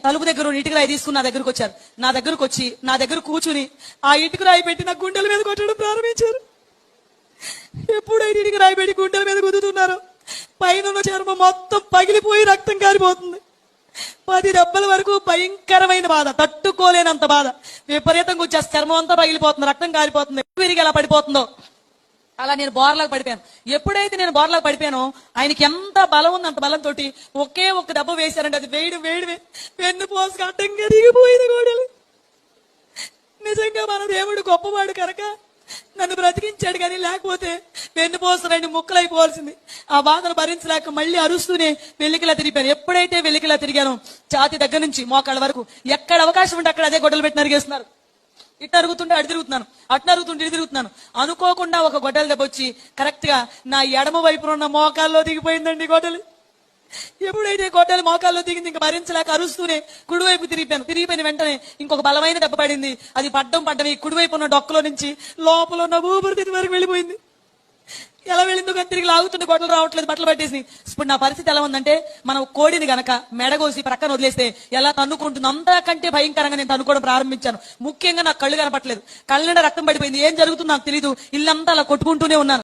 తలుపు దగ్గర ఇటుక రాయి తీసుకుని నా దగ్గరకు వచ్చారు. నా దగ్గరకు వచ్చి నా దగ్గర కూర్చుని ఆ ఇటుక రాయి పెట్టి నా గుండెల మీద కొట్టడం ప్రారంభించారు. ఎప్పుడైతే ఇటుక రాయి పెట్టి గుండెల మీద గుద్దుతున్నారో పైన చర్మం మొత్తం పగిలిపోయి రక్తం కారిపోతుంది. 10 దెబ్బల వరకు భయంకరమైన బాధ, తట్టుకోలేనంత బాధ. విపరీతంగా వచ్చేసి చర్మం అంతా పగిలిపోతుంది, రక్తం కారిపోతుంది. విరిగి ఎలా పడిపోతుందో అలా నేను బోర్లాగా పడిపోయాను. ఎప్పుడైతే నేను బోర్లాగా పడిపోయానో ఆయనకి ఎంత బలం ఉంది, అంత బలంతో ఒకే ఒక్క దెబ్బ వేశారంటే అది వేడి వెన్ను పోసుకు అడ్డంగా దిగిపోయింది గోడలు. నిజంగా మన దేవుడు గొప్పవాడు కనుక నన్ను బ్రతికించాడు, కానీ లేకపోతే వెన్ను పోసు 2 ముక్కలు అయిపోవాల్సింది. ఆ బాధను భరించలేక మళ్ళీ అరుస్తూనే వెల్లికిలా తిరిగిపోయాను. ఎప్పుడైతే వెల్లికిలా తిరిగానో ఛాతి దగ్గర నుంచి మోకాళ్ళ వరకు ఎక్కడ అవకాశం ఉంటే అక్కడ అదే గొడ్డలు పెట్టి నరిగేస్తున్నారు. ఇటు అరుగుతుంటే అటు తిరుగుతున్నాను, అటు అరుగుతుంటే ఇటు తిరుగుతున్నాను. అనుకోకుండా ఒక గొడ్డలు దెబ్బ వచ్చి కరెక్ట్ గా నా ఎడమ వైపున ఉన్న మోకాల్లో దిగిపోయిందండి గొడ్డలు. ఎప్పుడైతే గొడ్డలు మోకాల్లో దిగింది ఇంకా భరించలేక అరుస్తూనే కుడివైపు తిరిగిపోయిన వెంటనే ఇంకొక బలమైన దెబ్బ పడింది. అది పడ్డం ఈ కుడివైపు ఉన్న డొక్కలో నుంచి లోపల ఉన్న ఊపిరితిత్తుల వరకు వెళ్ళిపోయింది. ఎలా వెళ్ళిందో కానీ తిరిగి లాగుతుంటే గొడ్డలు రావట్లేదు, బట్టలు పట్టేసి. ఇప్పుడు నా పరిస్థితి ఎలా ఉందంటే మనం కోడిని గనక మెడగోసి ప్రక్కన వదిలేస్తే ఎలా తన్నుకుంటుంది అంతకంటే భయంకరంగా నేను తన్నుకోవడం ప్రారంభించాను. ముఖ్యంగా నాకు కళ్ళు కనపట్లేదు, కళ్ళ నిండా రక్తం పడిపోయింది. ఏం జరుగుతుందో నాకు తెలీదు, ఇల్లంతా అలా కొట్టుకుంటూనే ఉన్నాను.